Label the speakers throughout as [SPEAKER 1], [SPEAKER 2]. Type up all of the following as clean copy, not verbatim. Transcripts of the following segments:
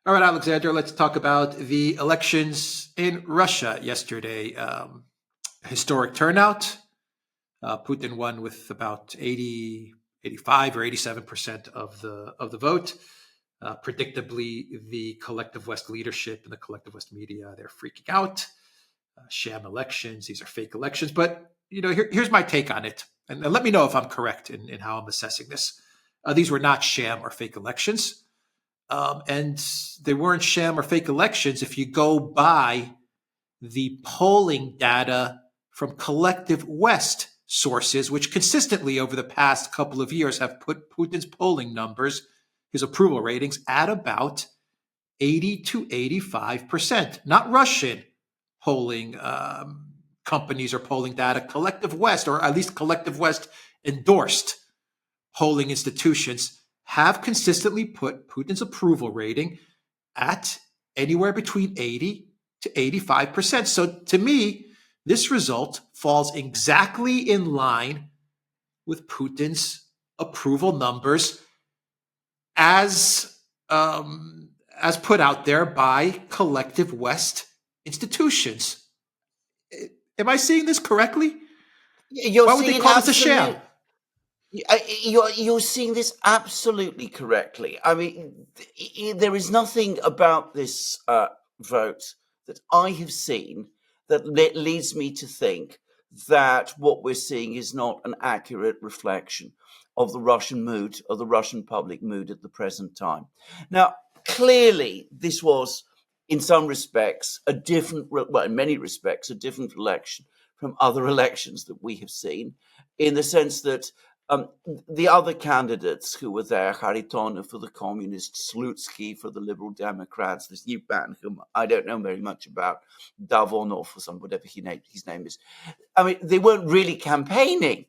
[SPEAKER 1] All right, Alexander, let's talk about the elections in Russia yesterday. Historic turnout. Putin won with about 80, 85 or 87% of the vote. Predictably, the collective West leadership and the collective West media, they're freaking out. Sham elections, these are fake elections. But here's my take on it. And let me know if I'm correct in how I'm assessing this. These were not sham or fake elections. And they weren't sham or fake elections if you go by the polling data from collective West sources, which consistently over the past couple of years have put Putin's polling numbers, his approval ratings, at about 80 to 85%. Not Russian polling companies or polling data, collective West, or at least collective West endorsed polling institutions have consistently put Putin's approval rating at anywhere between 80 to 85%. So to me, this result falls exactly in line with Putin's approval numbers as put out there by collective West institutions. Am I seeing this correctly?
[SPEAKER 2] You're
[SPEAKER 1] Why would they call this a sham?
[SPEAKER 2] You're seeing this absolutely correctly. I mean, there is nothing about this vote that I have seen that leads me to think that what we're seeing is not an accurate reflection of the Russian mood, or the Russian public mood at the present time. Now, clearly, this was, in some respects, in many respects, a different election from other elections that we have seen, in the sense that the other candidates who were there, Kharitonov for the Communists, Slutsky for the Liberal Democrats, this new man whom I don't know very much about, Davonov or whatever his name is. I mean, they weren't really campaigning,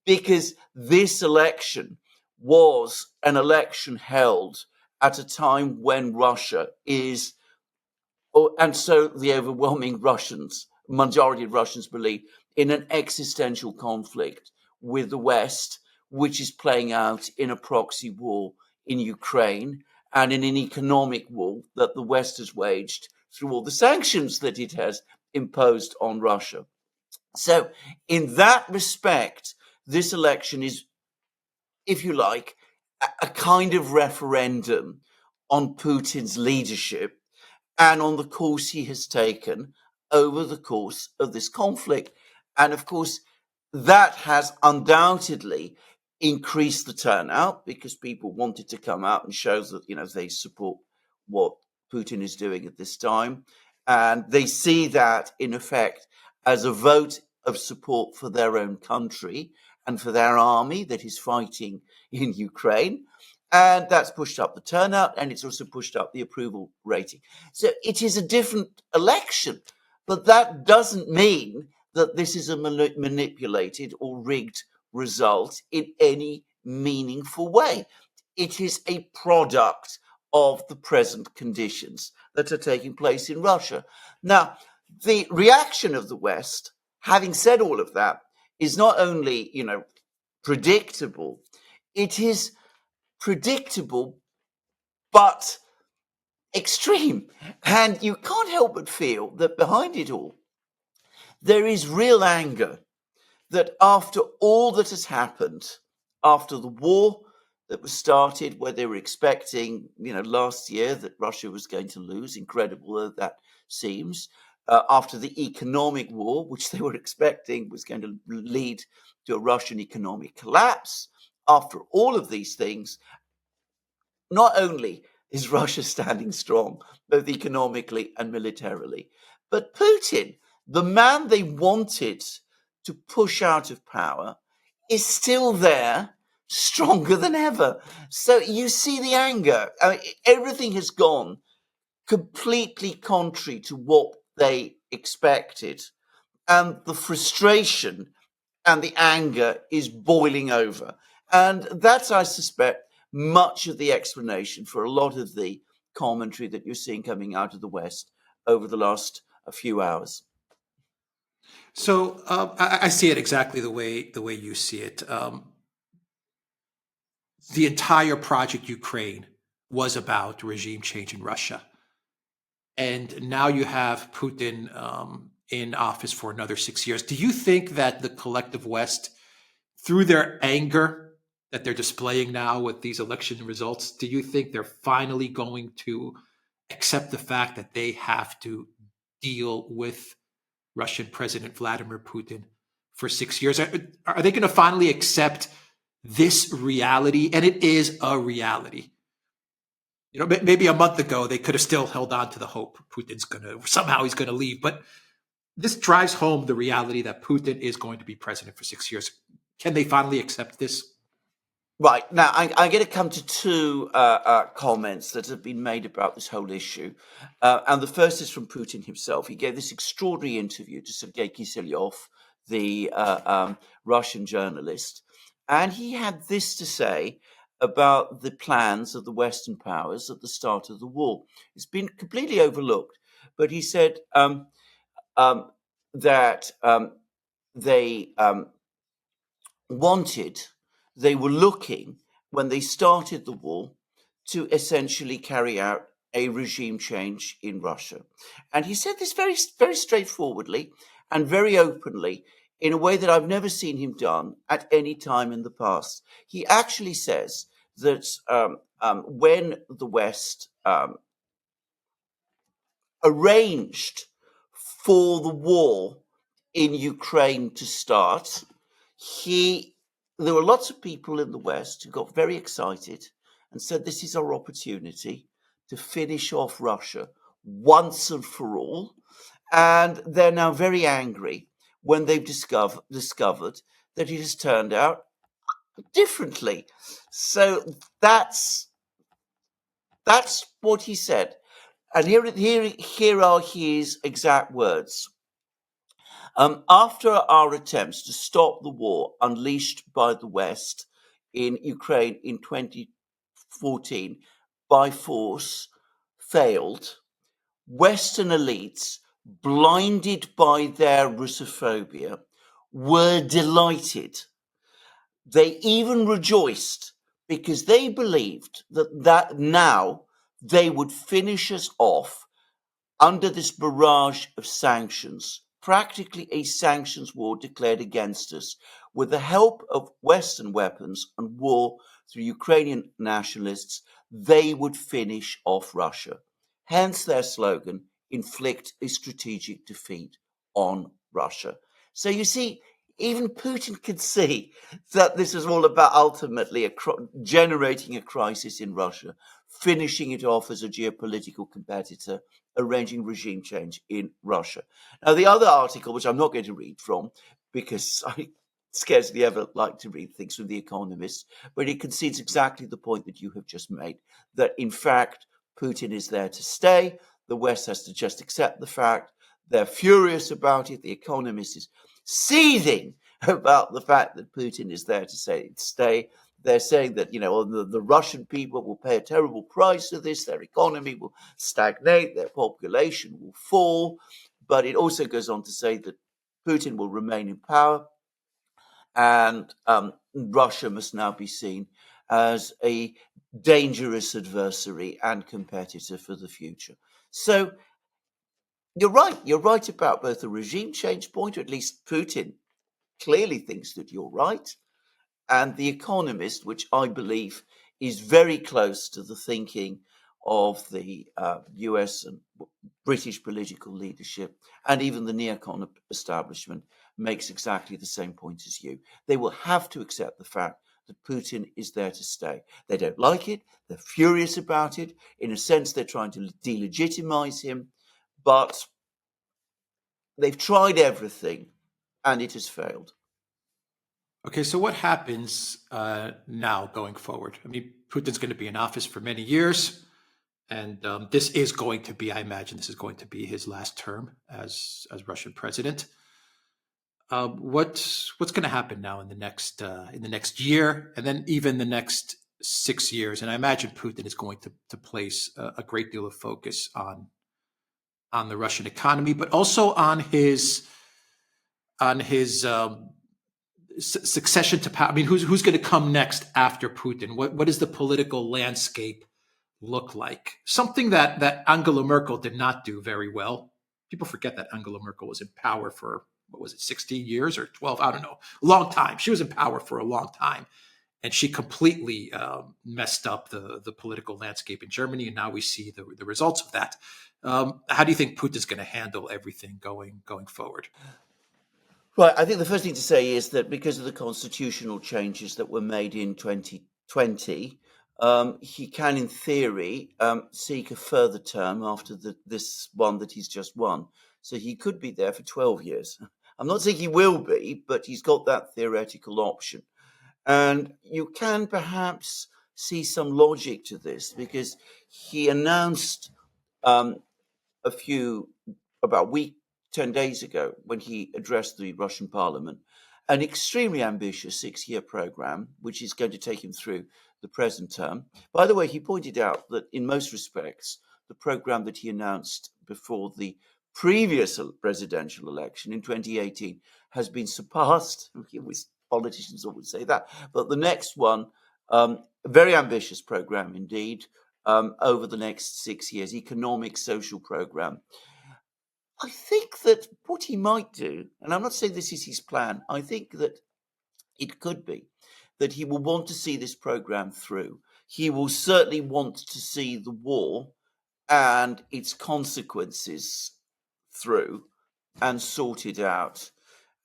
[SPEAKER 2] because this election was an election held at a time when Russia is, and so the overwhelming majority of Russians believe, in an existential conflict with the West, which is playing out in a proxy war in Ukraine and in an economic war that the West has waged through all the sanctions that it has imposed on Russia. So in that respect, this election is, if you like, a kind of referendum on Putin's leadership and on the course he has taken over the course of this conflict. And of course, that has undoubtedly increased the turnout, because people wanted to come out and show that, they support what Putin is doing at this time. And they see that, in effect, as a vote of support for their own country and for their army that is fighting in Ukraine. And that's pushed up the turnout, and it's also pushed up the approval rating. So it is a different election, but that doesn't mean that this is a manipulated or rigged result in any meaningful way. It is a product of the present conditions that are taking place in Russia. Now, the reaction of the West, having said all of that, is not only, predictable, it is predictable, but extreme. And you can't help but feel that behind it all, there is real anger that after all that has happened, after the war that was started, where they were expecting, last year that Russia was going to lose, incredible though that seems, after the economic war, which they were expecting was going to lead to a Russian economic collapse, after all of these things, not only is Russia standing strong, both economically and militarily, but Putin, the man they wanted to push out of power, is still there, stronger than ever. So you see the anger. I mean, everything has gone completely contrary to what they expected. And the frustration and the anger is boiling over. And that's, I suspect, much of the explanation for a lot of the commentary that you're seeing coming out of the West over the last few hours.
[SPEAKER 1] So I see it exactly the way you see it. The entire Project Ukraine was about regime change in Russia. And now you have Putin in office for another 6 years. Do you think that the collective West, through their anger that they're displaying now with these election results, do you think they're finally going to accept the fact that they have to deal with Russian President Vladimir Putin for 6 years? Are they going to finally accept this reality? And it is a reality. You know, maybe a month ago, they could have still held on to the hope Putin's he's going to leave. But this drives home the reality that Putin is going to be president for 6 years. Can they finally accept this?
[SPEAKER 2] Right. Now, I'm going to come to two comments that have been made about this whole issue. And the first is from Putin himself. He gave this extraordinary interview to Sergei Kiselyov, the Russian journalist. And he had this to say about the plans of the Western powers at the start of the war. It's been completely overlooked. But he said that they they were looking, when they started the war, to essentially carry out a regime change in Russia. And he said this very, very straightforwardly and very openly, in a way that I've never seen him done at any time in the past. He actually says that when the West arranged for the war in Ukraine to start, there were lots of people in the West who got very excited and said, this is our opportunity to finish off Russia once and for all. And they're now very angry when they've discovered that it has turned out differently. So that's what he said. And here are his exact words. After our attempts to stop the war unleashed by the West in Ukraine in 2014 by force failed, Western elites, blinded by their Russophobia, were delighted. They even rejoiced because they believed that now they would finish us off under this barrage of sanctions, practically a sanctions war declared against us, with the help of Western weapons and war through Ukrainian nationalists. They would finish off Russia. Hence their slogan, inflict a strategic defeat on Russia. So you see, even Putin could see that this is all about ultimately generating a crisis in Russia, finishing it off as a geopolitical competitor, arranging regime change in Russia. Now, the other article, which I'm not going to read from, because I scarcely ever like to read things from The Economist, but it concedes exactly the point that you have just made, that in fact, Putin is there to stay. The West has to just accept the fact. They're furious about it. The Economist is seething about the fact that Putin is there to stay. They're saying that, the Russian people will pay a terrible price for this. Their economy will stagnate. Their population will fall. But it also goes on to say that Putin will remain in power. And Russia must now be seen as a dangerous adversary and competitor for the future. So you're right. You're right about both the regime change point, or at least Putin clearly thinks that you're right, and The Economist, which I believe is very close to the thinking of the US and British political leadership, and even the neocon establishment, makes exactly the same point as you. They will have to accept the fact that Putin is there to stay. They don't like it. They're furious about it. In a sense, they're trying to delegitimize him, but they've tried everything and it has failed.
[SPEAKER 1] Okay, so what happens now going forward? I mean, Putin's going to be in office for many years, and this is going to be, I imagine, this is going to be his last term as Russian president. What's going to happen now in the next year, and then even the next 6 years? And I imagine Putin is going to place a great deal of focus on the Russian economy, but also on his succession to power. I mean, who's going to come next after Putin? What is the political landscape look like? Something that Angela Merkel did not do very well. People forget that Angela Merkel was in power for, what was it, 16 years or 12? I don't know. A long time. She was in power for a long time. And she completely messed up the political landscape in Germany. And now we see the results of that. How do you think Putin's going to handle everything going forward?
[SPEAKER 2] Right. I think the first thing to say is that because of the constitutional changes that were made in 2020, he can, in theory, seek a further term after this one that he's just won. So he could be there for 12 years. I'm not saying he will be, but he's got that theoretical option. And you can perhaps see some logic to this because he announced um, about a week, 10 days ago, when he addressed the Russian parliament, an extremely ambitious 6-year program, which is going to take him through the present term. By the way, he pointed out that in most respects, the program that he announced before the previous presidential election in 2018 has been surpassed. Politicians always say that, but the next one, a very ambitious program indeed, over the next 6 years, economic social program. I think that what he might do, and I'm not saying this is his plan, I think that it could be that he will want to see this program through. He will certainly want to see the war and its consequences through and sorted out.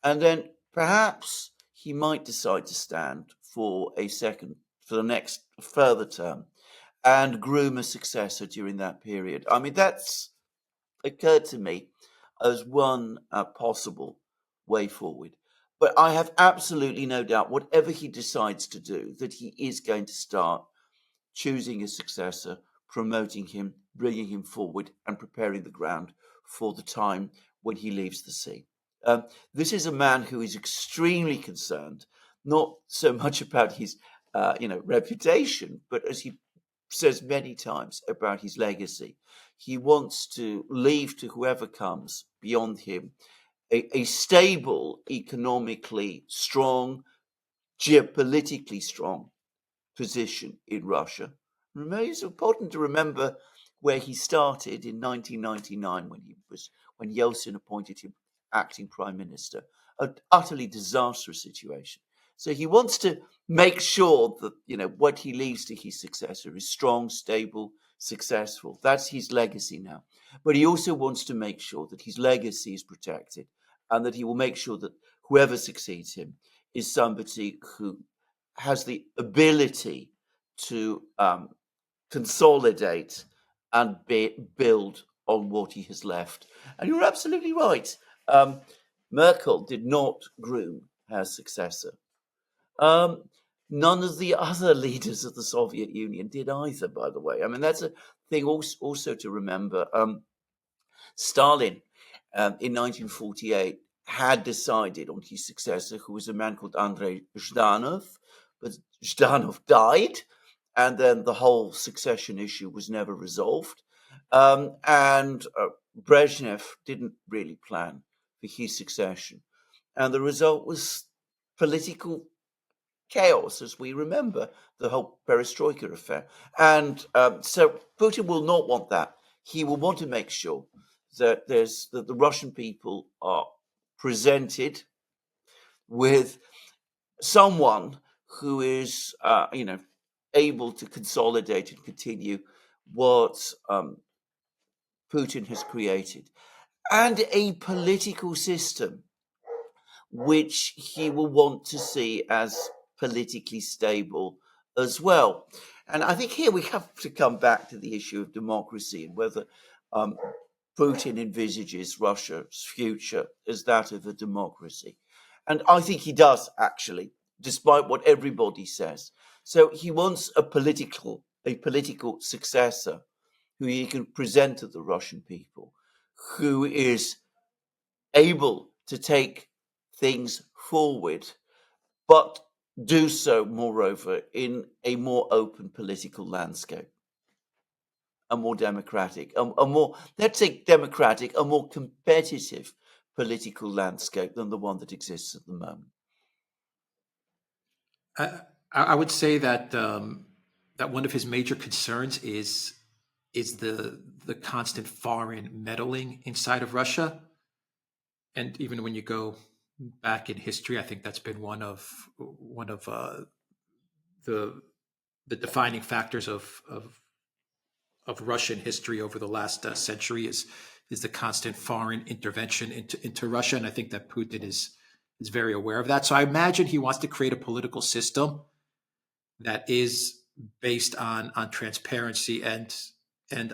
[SPEAKER 2] And then perhaps he might decide to stand for the next further term and groom a successor during that period. I mean, that's occurred to me as one possible way forward. But I have absolutely no doubt, whatever he decides to do, that he is going to start choosing a successor, promoting him, bringing him forward, and preparing the ground for the time when he leaves the sea. This is a man who is extremely concerned, not so much about his, reputation, but as he says many times, about his legacy. He wants to leave to whoever comes beyond him a stable, economically strong, geopolitically strong position in Russia. Remember, it's important to remember where he started in 1999 when Yeltsin appointed him acting prime minister. An utterly disastrous situation. So he wants to make sure that what he leaves to his successor is strong, stable, successful. That's his legacy now. But he also wants to make sure that his legacy is protected and that he will make sure that whoever succeeds him is somebody who has the ability to consolidate and build on what he has left. And you're absolutely right. Merkel did not groom her successor. None of the other leaders of the Soviet Union did either, by the way. I mean, that's a thing also to remember. Stalin, in 1948, had decided on his successor, who was a man called Andrei Zhdanov, but Zhdanov died, and then the whole succession issue was never resolved. And Brezhnev didn't really plan for his succession. And the result was political chaos, as we remember the whole perestroika affair. And so Putin will not want that. He will want to make sure that the Russian people are presented with someone who is, able to consolidate and continue what Putin has created, and a political system which he will want to see as politically stable as well. And I think here we have to come back to the issue of democracy and whether Putin envisages Russia's future as that of a democracy. And I think he does, actually, despite what everybody says. So he wants a political successor who he can present to the Russian people, who is able to take things forward, but do so, moreover, in a more open political landscape, a more democratic, a more, let's say democratic, a more competitive political landscape than the one that exists at the moment.
[SPEAKER 1] I would say that that one of his major concerns is the constant foreign meddling inside of Russia. And even when you go back in history, I think that's been one of the defining factors of Russian history over the last century is the constant foreign intervention into Russia, and I think that Putin is very aware of that. So I imagine he wants to create a political system that is based on transparency and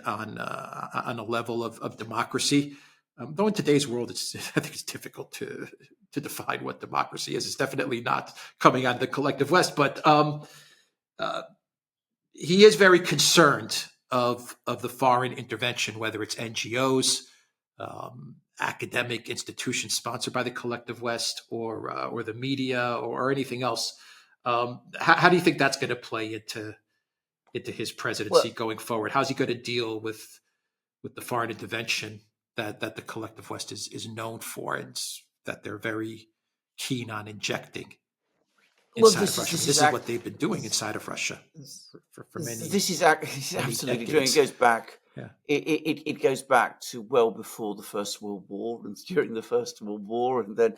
[SPEAKER 1] on a level of democracy. Though in today's world, I think it's difficult to define what democracy is. It's definitely not coming out of the collective West, but he is very concerned of the foreign intervention, whether it's NGOs, academic institutions sponsored by the collective West, or the media, or anything else. How do you think that's going to play into his presidency going forward? How's he going to deal with the foreign intervention that the collective West is known for, and that they're very keen on injecting inside of Russia? This is what they've been doing inside of Russia for many.
[SPEAKER 2] This is absolutely true. It goes back. Yeah. It goes back to well before the First World War, and during the First World War, and then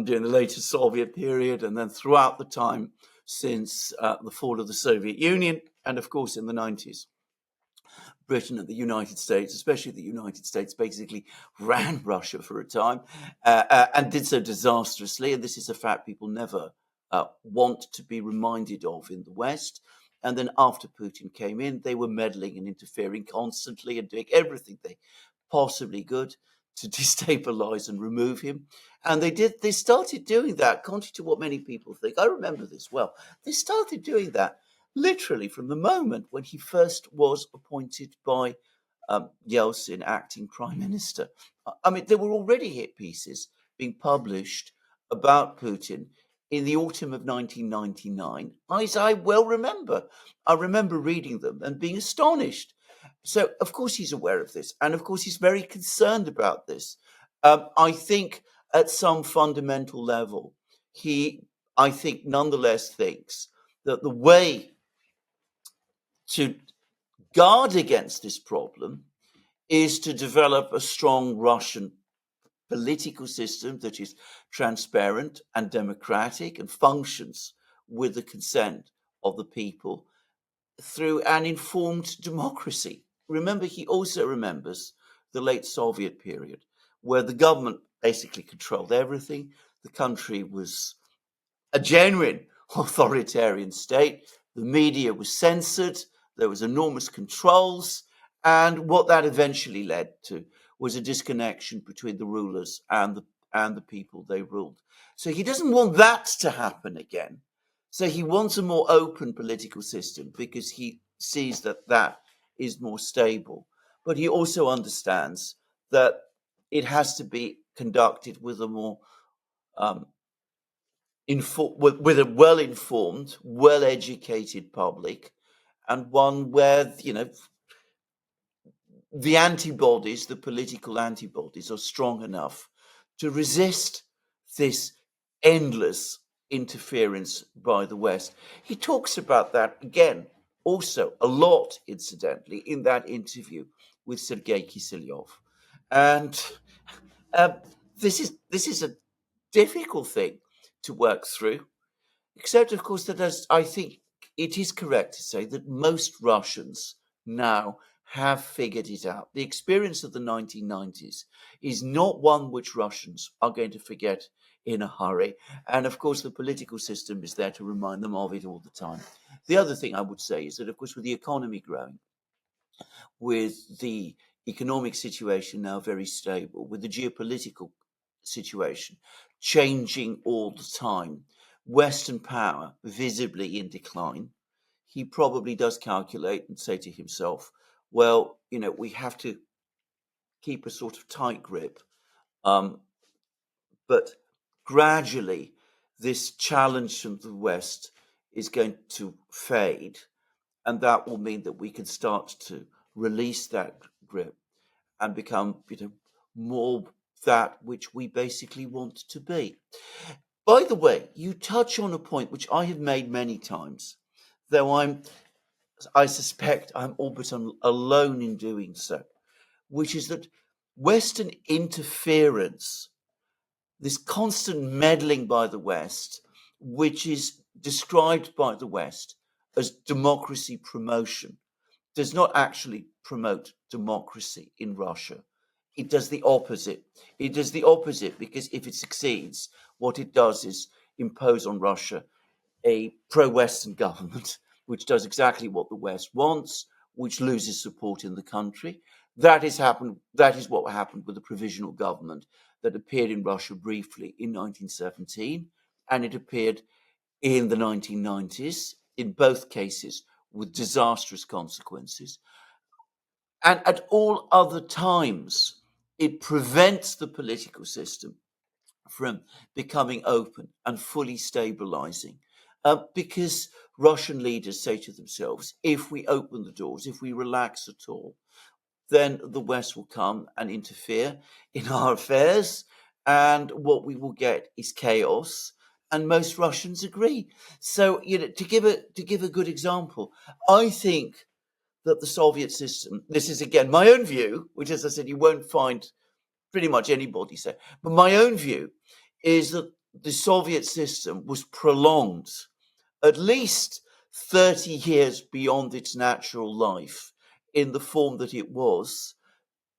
[SPEAKER 2] during the later Soviet period, and then throughout the time since the fall of the Soviet Union, and of course in the 90s. Britain and the United States, especially the United States, basically ran Russia for a time and did so disastrously. And this is a fact people never want to be reminded of in the West. And then after Putin came in, they were meddling and interfering constantly and doing everything they possibly could to destabilize and remove him. And they started doing that, contrary to what many people think. I remember this well. They started doing that literally from the moment when he first was appointed by Yeltsin, acting prime minister. I mean, there were already hit pieces being published about Putin in the autumn of 1999, as I well remember. I remember reading them and being astonished. So, of course, he's aware of this. And, of course, he's very concerned about this. I think at some fundamental level, I think, nonetheless thinks that the way to guard against this problem is to develop a strong Russian political system that is transparent and democratic and functions with the consent of the people through an informed democracy. Remember, he also remembers the late Soviet period, where the government basically controlled everything. The country was a genuine authoritarian state. The media was censored. There was enormous controls. And what that eventually led to was a disconnection between the rulers and the people they ruled. So he doesn't want that to happen again. So he wants a more open political system because he sees that is more stable. But he also understands that it has to be conducted with a more with a well-informed, well-educated public, and one where the antibodies, the political antibodies, are strong enough to resist this endless interference by the West. He talks about that again, also a lot, incidentally, in that interview with Sergei Kiselyov. And this is a difficult thing to work through, except, of course, that I think it is correct to say that most Russians now have figured it out. The experience of the 1990s is not one which Russians are going to forget in a hurry. And, of course, the political system is there to remind them of it all the time. The other thing I would say is that, of course, with the economy growing, with the economic situation now very stable, with the geopolitical situation changing all the time, Western power visibly in decline, he probably does calculate and say to himself, well, we have to keep a sort of tight grip. But gradually, this challenge from the West is going to fade. And that will mean that we can start to release that grip and become more that which we basically want to be. By the way, you touch on a point which I have made many times, though I'm I suspect I'm all but alone in doing so, which is that Western interference, this constant meddling by the West, which is described by the West as democracy promotion, does not actually promote democracy in Russia. It does the opposite. It does the opposite because if it succeeds, what it does is impose on Russia a pro-Western government, which does exactly what the West wants, which loses support in the country. That is what happened with the provisional government that appeared in Russia briefly in 1917, and it appeared in the 1990s, in both cases with disastrous consequences. And at all other times, it prevents the political system from becoming open and fully stabilizing. Because Russian leaders say to themselves, if we open the doors, if we relax at all, then the West will come and interfere in our affairs, and what we will get is chaos. And most Russians agree. So, to give a good example, I think that the Soviet system, this is again my own view, which, as I said, you won't find pretty much anybody say, but my own view is that the Soviet system was prolonged at least 30 years beyond its natural life in the form that it was,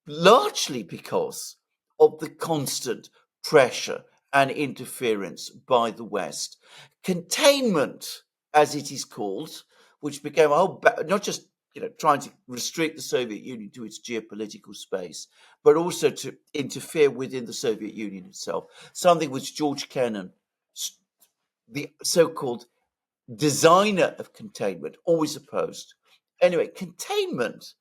[SPEAKER 2] largely because of the constant pressure and interference by the West. Containment, as it is called, which became a whole, not just trying to restrict the Soviet Union to its geopolitical space, but also to interfere within the Soviet Union itself. Something which George Kennan, the so-called designer of containment, always opposed. Anyway, containment,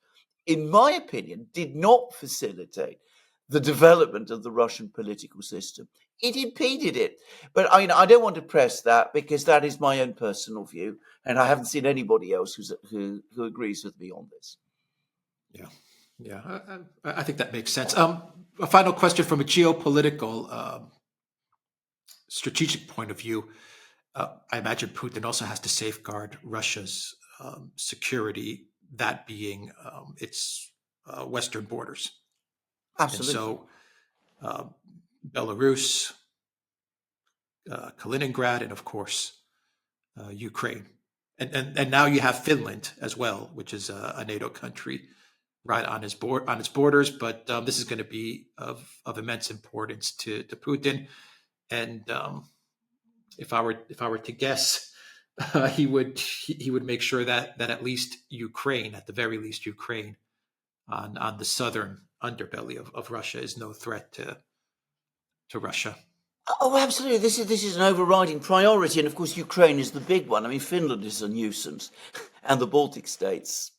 [SPEAKER 2] in my opinion, did not facilitate the development of the Russian political system. It impeded it. But I don't want to press that because that is my own personal view, and I haven't seen anybody else who agrees with me on this.
[SPEAKER 1] Yeah, yeah, I think that makes sense. A final question from a geopolitical, strategic point of view. I imagine Putin also has to safeguard Russia's security, that being its western borders.
[SPEAKER 2] Absolutely.
[SPEAKER 1] And so Belarus, Kaliningrad, and of course Ukraine, and now you have Finland as well, which is a NATO country, right on its borders. But this is going to be of immense importance to Putin. And if I were to guess, he would make sure that at least Ukraine, at the very least Ukraine, on the southern underbelly of Russia, is no threat to Russia.
[SPEAKER 2] Oh, absolutely. This is an overriding priority. And of course, Ukraine is the big one. I mean, Finland is a nuisance and the Baltic states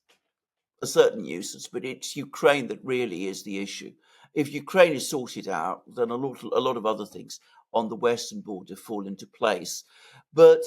[SPEAKER 2] a certain nuisance, but it's Ukraine that really is the issue. If Ukraine is sorted out, then a lot of other things on the western border fall into place. But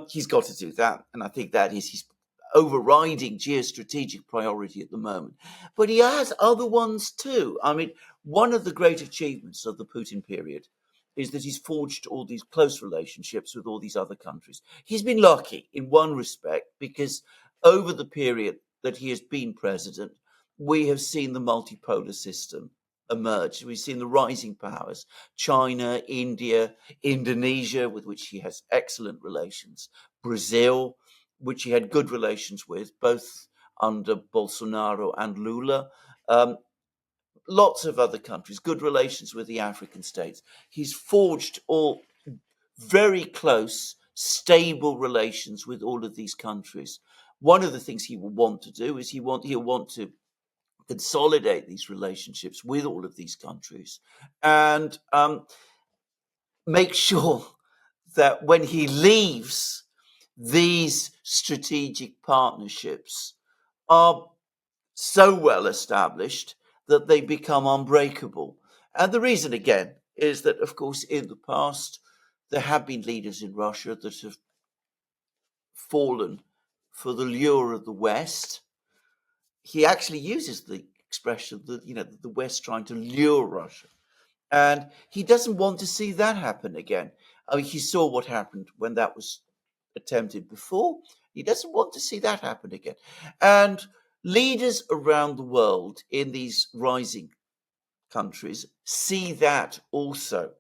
[SPEAKER 2] he's got to do that. And I think that is his overriding geostrategic priority at the moment. But he has other ones too. I mean, one of the great achievements of the Putin period is that he's forged all these close relationships with all these other countries. He's been lucky in one respect because over the period that he has been president, we have seen the multipolar system emerge. We've seen the rising powers, China, India, Indonesia, with which he has excellent relations, Brazil, which he had good relations with, both under Bolsonaro and Lula. Lots of other countries, good relations with the African states. He's forged all very close, stable relations with all of these countries. One of the things he will want to do is he'll want to consolidate these relationships with all of these countries and make sure that when he leaves, these strategic partnerships are so well established that they become unbreakable. And the reason, again, is that, of course, in the past, there have been leaders in Russia that have fallen for the lure of the West. He actually uses the expression that, the West trying to lure Russia. And he doesn't want to see that happen again. I mean, he saw what happened when that was attempted before, He doesn't want to see that happen again. And leaders around the world in these rising countries see that also.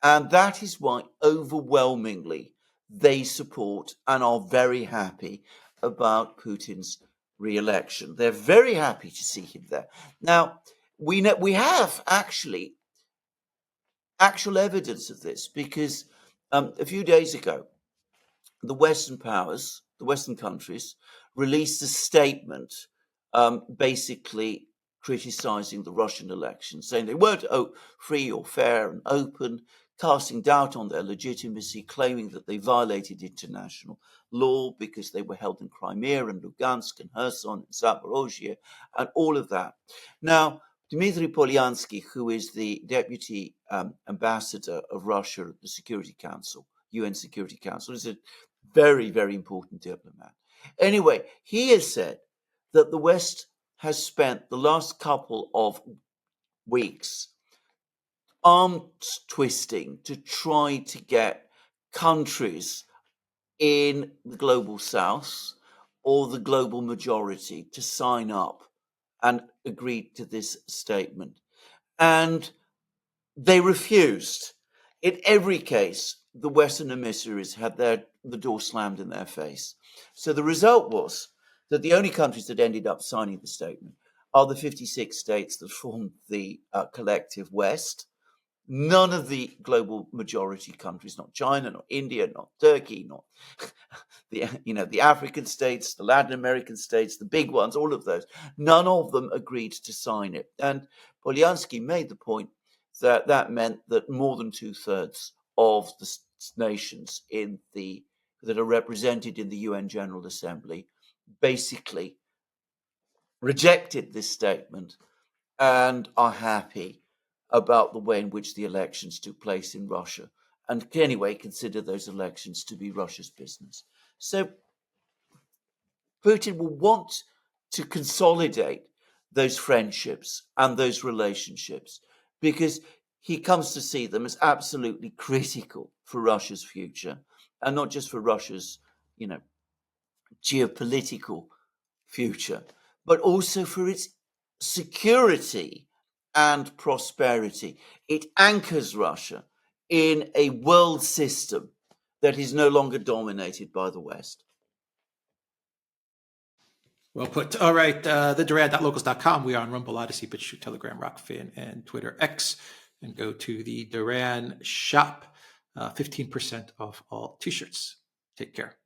[SPEAKER 2] And that is why overwhelmingly they support and are very happy about Putin's re-election. They're very happy to see him there. Now, we have actual evidence of this because a few days ago, the Western powers, the Western countries, released a statement basically criticizing the Russian elections, saying they weren't free or fair and open, casting doubt on their legitimacy, claiming that they violated international law because they were held in Crimea and Lugansk and Kherson and Zaporozhye and all of that. Now, Dmitry Polyansky, who is the deputy ambassador of Russia at the Security Council, UN Security Council, is a very, very important diplomat. Anyway, he has said that the West has spent the last couple of weeks arms twisting to try to get countries in the global south or the global majority to sign up and agree to this statement. And they refused. In every case, the Western emissaries had the door slammed in their face. So the result was that the only countries that ended up signing the statement are the 56 states that formed the collective West. None of the global majority countries, not China, not India, not Turkey, not the African states, the Latin American states, the big ones, all of those, none of them agreed to sign it. And Polyansky made the point that meant that more than 2/3 of the nations that are represented in the UN General Assembly basically rejected this statement and are happy about the way in which the elections took place in Russia, and anyway consider those elections to be Russia's business. So Putin will want to consolidate those friendships and those relationships because he comes to see them as absolutely critical for Russia's future, and not just for Russia's, geopolitical future, but also for its security and prosperity. It anchors Russia in a world system that is no longer dominated by the West.
[SPEAKER 1] Well put. All right. The Duran.locals.com. We are on Rumble, Odyssey, BitChute, Telegram, Rockfin, and Twitter X. And go to the Duran shop. 15% off all t-shirts. Take care.